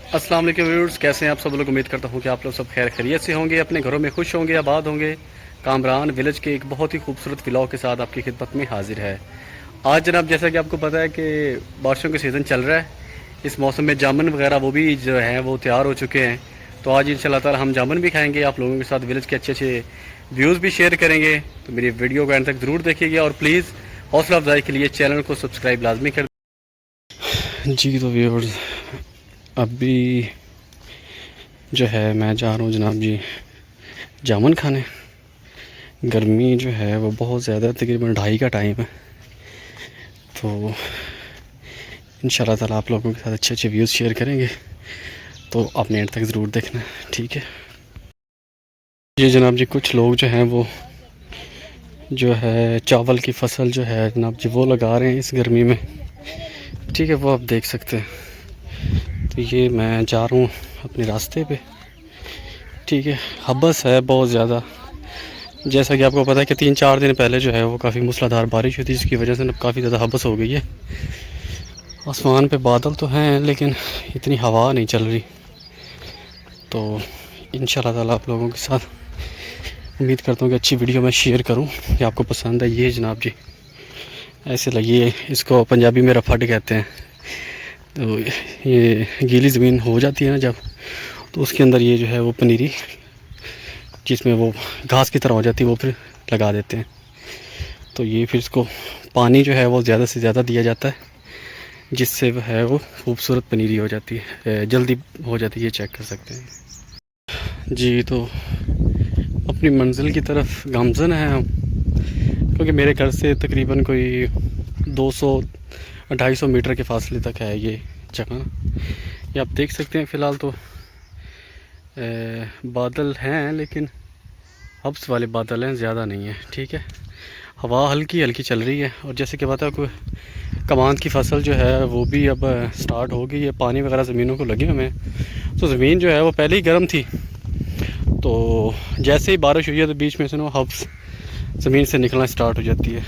अस्सलाम वालेकुम व्यूअर्स, कैसे हैं आप सब लोग। उम्मीद करता हूं कि आप लोग सब खैर खैरियत से होंगे, अपने घरों में खुश होंगे, आबाद होंगे। कामरान विलेज के एक बहुत ही खूबसूरत व्लॉग के साथ आपकी खिदमत में हाजिर है। आज जनाब, जैसा कि आपको पता है कि बारिशों का सीज़न चल रहा है, इस मौसम में जामुन वगैरह वो भी जो हैं वो तैयार हो चुके हैं। तो आज इंशाल्लाह ताला हम जामुन भी खाएँगे, आप लोगों के साथ विलेज के अच्छे अच्छे व्यूज़ भी शेयर करेंगे। तो मेरी वीडियो को एंड तक ज़रूर देखिएगा और प्लीज़ हौसला अफजाई के लिए चैनल को सब्सक्राइब लाजमी कर जी। तो व्यूअर्स, अभी जो है मैं जा रहा हूँ जनाब जी जामुन खाने। गर्मी जो है वो बहुत ज़्यादा, तकरीबन 2:30 का टाइम है। तो इंशाल्लाह ताला आप लोगों के साथ अच्छे अच्छे व्यूज़ शेयर करेंगे, तो आपने एंड तक ज़रूर देखना है, ठीक है जी। जनाब जी, कुछ लोग जो हैं वो जो है चावल की फसल जो है जनाब जी वो लगा रहे हैं इस गर्मी में, ठीक है, वो आप देख सकते हैं। तो ये मैं जा रहा हूँ अपने रास्ते पे, ठीक है। हबस है बहुत ज़्यादा, जैसा कि आपको पता है कि 3-4 दिन पहले जो है वो काफ़ी मूसलाधार बारिश हुई थी, जिसकी वजह से काफ़ी ज़्यादा हबस हो गई है। आसमान पे बादल तो हैं लेकिन इतनी हवा नहीं चल रही। तो इंशाल्लाह ताला आप लोगों के साथ उम्मीद करता हूँ कि अच्छी वीडियो मैं शेयर करूँ कि आपको पसंद है। ये जनाब जी ऐसे लगी, इसको पंजाबी में रफड़ कहते हैं। तो ये गीली ज़मीन हो जाती है ना जब, तो उसके अंदर ये जो है वो पनीरी जिसमें वो घास की तरह हो जाती है वो फिर लगा देते हैं। तो ये फिर इसको पानी जो है वो ज़्यादा से ज़्यादा दिया जाता है, जिससे वह है वो खूबसूरत पनीरी हो जाती है, जल्दी हो जाती है। ये चेक कर सकते हैं जी। तो अपनी मंजिल की तरफ गामज़न है हम, क्योंकि मेरे घर से तकरीबन कोई 200-250 मीटर के फासले तक है ये जगह। ये आप देख सकते हैं। फ़िलहाल तो बादल हैं लेकिन हब्स वाले बादल हैं, ज़्यादा नहीं है, ठीक है। हवा हल्की हल्की चल रही है। और जैसे कि पता है कोई कमांद की फसल जो है वो भी अब स्टार्ट हो गई है, पानी वगैरह ज़मीनों को लगे हुए हैं। तो ज़मीन जो है वो पहले ही गर्म थी, तो जैसे ही बारिश हुई है तो बीच में से ना हब्स ज़मीन से निकलना स्टार्ट हो जाती है।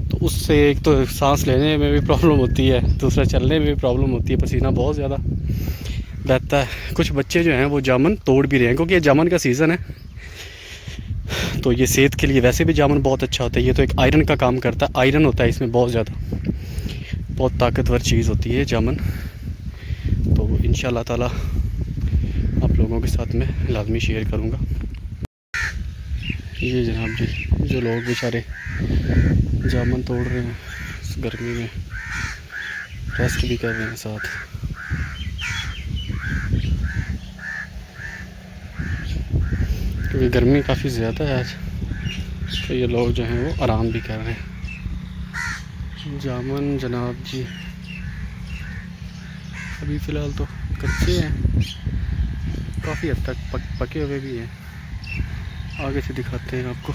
तो उससे एक तो सांस लेने में भी प्रॉब्लम होती है, दूसरा चलने में भी प्रॉब्लम होती है, पसीना बहुत ज़्यादा बहता है। कुछ बच्चे जो हैं वो जामुन तोड़ भी रहे हैं, क्योंकि ये जामुन का सीज़न है। तो ये सेहत के लिए वैसे भी जामुन बहुत अच्छा होता है। ये तो एक आयरन का काम करता है, आयरन होता है इसमें बहुत ज़्यादा, बहुत ताकतवर चीज़ होती है जामुन। तो इंशाल्लाह ताला आप लोगों के साथ मैं लाजमी शेयर करूँगा। ये जनाब जी जो लोग बेचारे जामुन तोड़ रहे हैं इस गर्मी में, रेस्ट भी कर रहे हैं साथ। क्योंकि गर्मी काफ़ी ज़्यादा है आज, तो ये लोग जो हैं वो आराम भी कर रहे हैं। जामुन जनाब जी अभी फ़िलहाल तो कच्चे हैं, काफ़ी हद तक पके हुए भी हैं। आगे से दिखाते हैं आपको।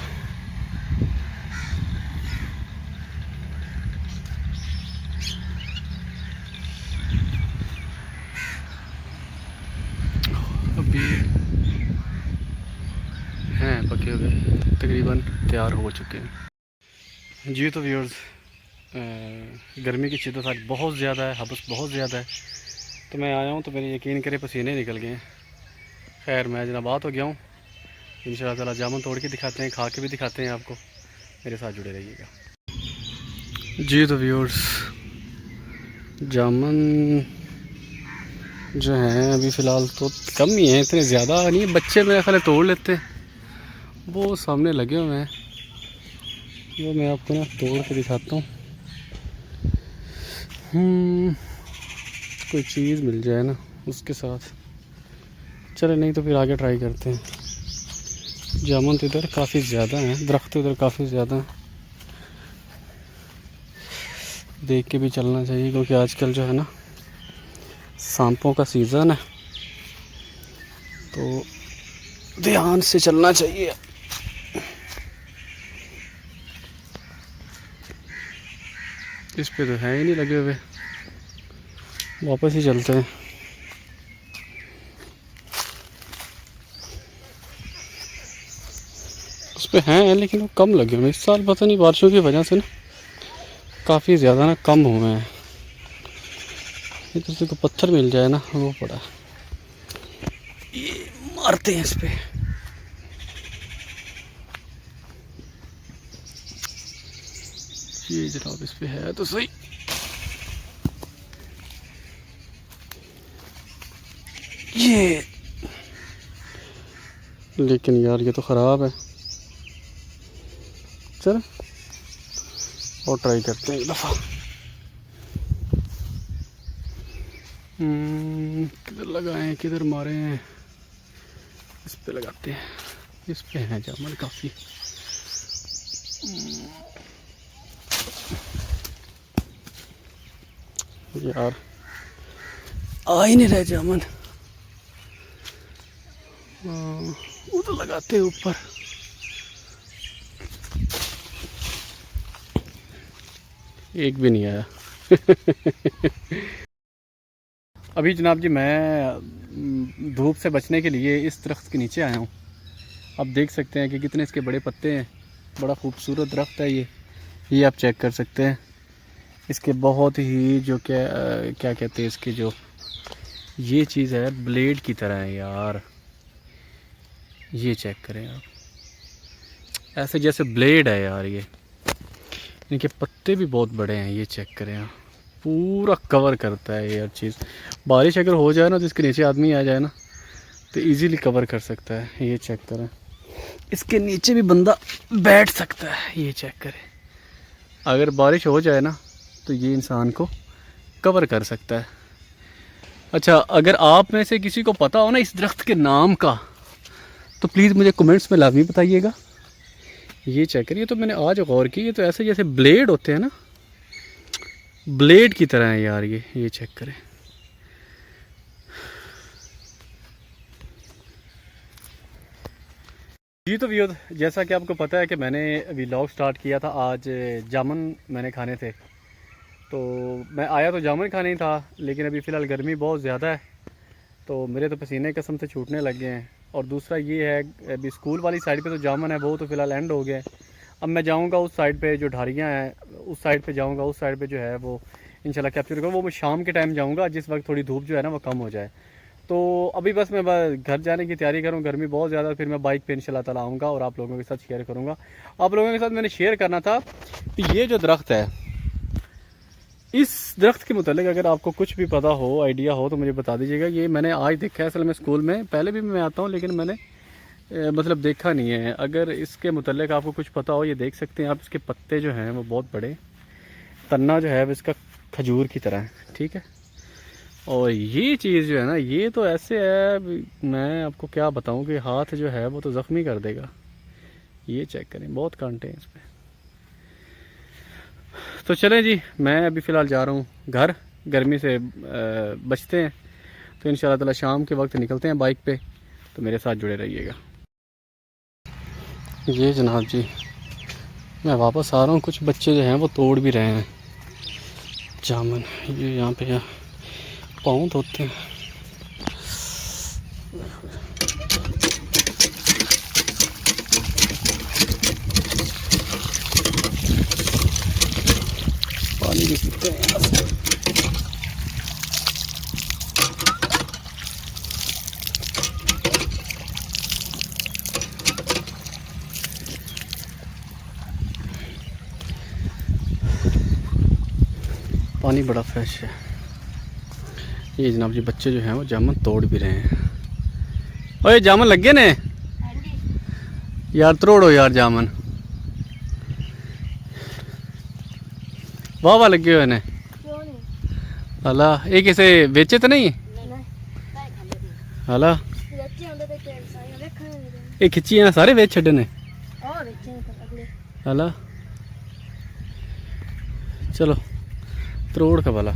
अभी हैं पके हुए, तकरीबन तैयार हो चुके हैं जी। तो व्यूअर्स, गर्मी की शिद्दत आज बहुत ज़्यादा है, हबस बहुत ज़्यादा है। तो मैं आया हूँ तो मेरे यकीन करे पसीने निकल गए हैं। खैर मैं जनाब बात हो गया हूँ, इंशाल्लाह ताला जामुन तोड़ के दिखाते हैं, खा के भी दिखाते हैं आपको। मेरे साथ जुड़े रहिएगा जी। तो व्यूअर्स, जामुन जो हैं अभी फ़िलहाल तो कम ही हैं, इतने ज़्यादा नहीं है। बच्चे मेरे ख्याल तोड़ लेते हैं, वो सामने लगे हुए हैं, वो मैं आपको ना तोड़ के दिखाता हूँ। कोई चीज़ मिल जाए ना उसके साथ, चले नहीं तो फिर आगे ट्राई करते हैं। जामुन तो इधर काफ़ी ज़्यादा हैं, दरख्त इधर काफ़ी ज़्यादा हैं, देख के भी चलना चाहिए, क्योंकि आजकल जो है ना सांपों का सीज़न है, तो ध्यान से चलना चाहिए। इस पे तो है ही नहीं लगे हुए, वापस ही चलते हैं। उस पे हैं लेकिन वो कम लगे हुए, इस साल पता नहीं बारिशों की वजह से ना काफ़ी ज़्यादा ना कम हुए हैं। ये किसी को पत्थर मिल जाए ना वो पड़ा, ये मारते हैं इस पे। ये जनाब इस पे है तो सही। ये लेकिन यार ये तो ख़राब है। चल और ट्राई करते हैं एक दफ़ा। किधर लगाएं, किधर मारे हैं? इस पे लगाते हैं, इस पे है जामुन काफ़ी। यार आ ही नहीं रहे जामुन। वो तो लगाते हैं ऊपर। एक भी नहीं आया। अभी जनाब जी मैं धूप से बचने के लिए इस दरख्त के नीचे आया हूँ। आप देख सकते हैं कि कितने इसके बड़े पत्ते हैं। बड़ा खूबसूरत दरख्त है ये आप चेक कर सकते हैं। इसके बहुत ही जो क्या कहते हैं इसके जो ये चीज़ है ब्लेड की तरह है यार। ये चेक करें आप, ऐसे जैसे ब्लेड है यार। ये इनके पत्ते भी बहुत बड़े हैं। ये चेक करें आप, पूरा कवर करता है ये हर चीज़। बारिश अगर हो जाए ना तो इसके नीचे आदमी आ जाए ना तो इजीली कवर कर सकता है। ये चेक करें, इसके नीचे भी बंदा बैठ सकता है। ये चेक करें, अगर बारिश हो जाए ना तो ये इंसान को कवर कर सकता है। अच्छा, अगर आप में से किसी को पता हो ना इस दरख्त के नाम का तो प्लीज़ मुझे कमेंट्स में लाजमी बताइएगा। ये चेक करिए, तो मैंने आज गौर की, ये तो ऐसे जैसे ब्लेड होते हैं ना, ब्लेड की तरह है यार ये चेक करें। जी तो व्यूअर्स, जैसा कि आपको पता है कि मैंने व्लॉग स्टार्ट किया था। आज जामुन मैंने खाने थे, तो मैं आया तो जामुन खाने ही था, लेकिन अभी फ़िलहाल गर्मी बहुत ज़्यादा है तो मेरे तो पसीने कसम से छूटने लग गए हैं। और दूसरा ये है, अभी स्कूल वाली साइड पे तो जामुन है वो तो फ़िलहाल एंड हो गया है। अब मैं जाऊंगा उस साइड पे जो ढारियाँ हैं उस साइड पे जाऊंगा। उस साइड पे जो है वो इंशाल्लाह कैप्चर करूँगा। वो मैं शाम के टाइम जाऊंगा जिस वक्त थोड़ी धूप जो है ना वो कम हो जाए। तो अभी बस मैं घर जाने की तैयारी करूँ, गर्मी बहुत ज़्यादा। फिर मैं बाइक पे इंशाल्लाह ताला आऊँगा और आप लोगों के साथ शेयर करूँगा। आप लोगों के साथ मैंने शेयर करना था कि ये जो दरख्त है, इस दरख्त के मुतालिक अगर आपको कुछ भी पता हो, आइडिया हो तो मुझे बता दीजिएगा। ये मैंने आज देखा है असल में स्कूल में, पहले भी मैं आता हूँ लेकिन मैंने मतलब देखा नहीं है। अगर इसके मुतालिक आपको कुछ पता हो, ये देख सकते हैं आप, इसके पत्ते जो हैं वो बहुत बड़े, तन्ना जो है वो इसका खजूर की तरह है, ठीक है। और ये चीज़ जो है ना, ये तो ऐसे है, मैं आपको क्या बताऊँ कि हाथ जो है वो तो ज़ख्मी कर देगा। ये चेक करें, बहुत कांटे हैं इस पर। तो चलें जी, मैं अभी फ़िलहाल जा रहा हूँ घर, गर्मी से बचते हैं। तो इंशाल्लाह ताला शाम के वक्त निकलते हैं बाइक पे, तो मेरे साथ जुड़े रहिएगा। ये जनाब जी मैं वापस आ रहा हूँ। कुछ बच्चे जो हैं वो तोड़ भी रहे हैं जामुन। ये यहाँ पे पाँव धोते हैं। पानी भी पीते हैं यहाँ से। पानी बड़ा फ्रेश है। ये जनाब जी बच्चे जो हैं वो जामुन तोड़ भी रहे हैं। ओए जामुन लग गए ने यार, तोड़ो यार जामुन, वाह वाह लगे हुए ने। अल्लाह, ये किसे बेचे तो नहीं? अल्लाह, ये खिच्ची है सारे बेच छड़े ने। अल्लाह, चलो तरोड़ का भला।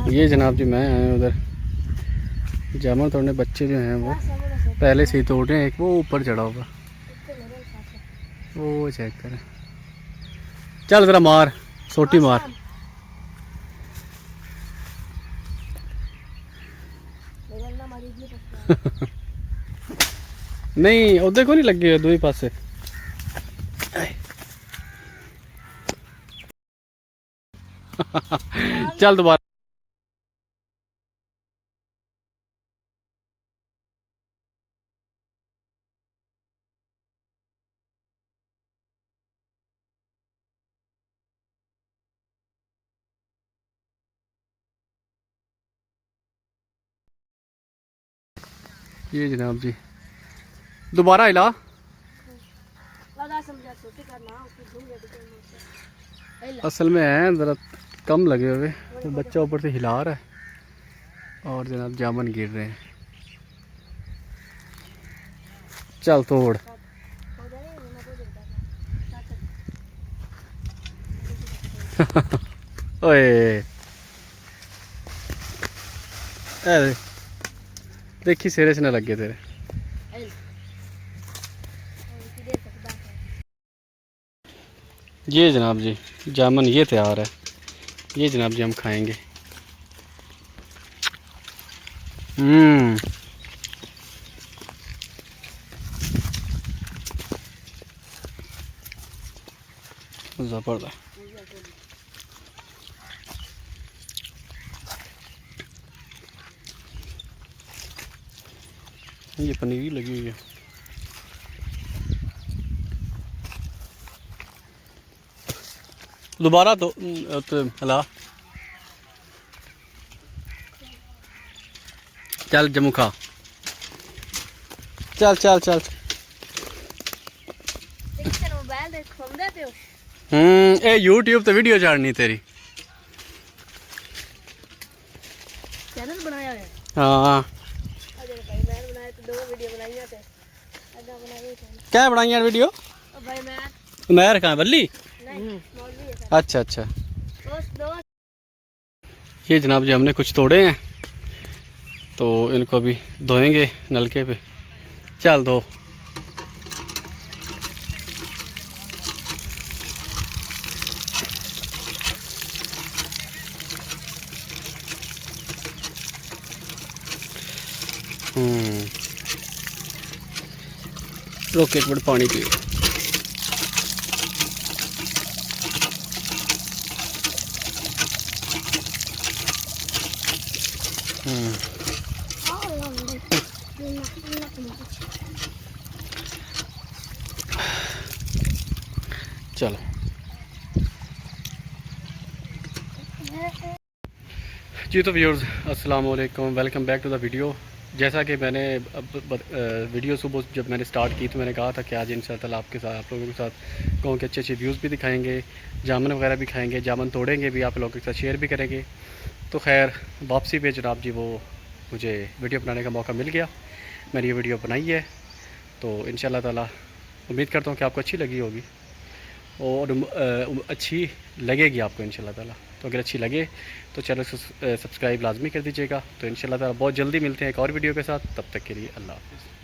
ये जनाब जी मैं आया उधर जामुन तोड़ने। बच्चे जो हैं वो पहले से ही तोड़ रहे हैं। एक वो ऊपर चढ़ा होगा, वो चेक करें। चल जरा मार, सोटी मार। नहीं उधर को नहीं लगे हुए, दो ही पासे। चल दोबारा। ये जनाब जी दोबारा हिला। असल में है ज़रा कम लगे हुए, तो बच्चा ऊपर से हिला रहा है और जनाब जामन गिर रहे हैं। चल तोड़। ओए देखी सिरे से न लगे तेरे। ये जनाब जी जामन ये तैयार है, ये जनाब जी हम खाएंगे। ज़बरदस्त। ये पनीर लगी हुई है। दोबारा तो हला। चल जम्मू खा। चल चल चल। ए यूट्यूब तो वीडियो चाड़नी तेरी। चैनल बनाया है। हाँ क्या बनाई यार वीडियो? मैं रखा है बल्ली। अच्छा अच्छा। ये जनाब जी हमने कुछ तोड़े हैं, तो इनको अभी धोएंगे नलके पे। चल दो। रोक एक मिनट पानी पियो। चलो जी, तो व्यूअर्स अस्सलाम वालेकुम, welcome back to the video. जैसा कि मैंने वीडियो सुबह जब मैंने स्टार्ट की तो मैंने कहा था कि आज इंशाअल्लाह आपके साथ, आप लोगों के साथ गाँव के अच्छे अच्छे व्यूज़ भी दिखाएंगे, जामन वगैरह भी खाएंगे, जामन तोड़ेंगे भी, आप लोगों के साथ शेयर भी करेंगे। तो खैर वापसी पे जनाब जी वो मुझे वीडियो बनाने का मौका मिल गया, मैंने ये वीडियो बनाई है। तो इंशाअल्लाह ताला उम्मीद करता हूँ कि आपको अच्छी लगी होगी और अच्छी लगेगी आपको इंशाअल्लाह ताला। तो अगर अच्छी लगे तो चैनल सब्सक्राइब लाजमी कर दीजिएगा। तो इंशाअल्लाह ताला बहुत जल्दी मिलते हैं एक और वीडियो के साथ, तब तक के लिए अल्लाह हाफ़िज़।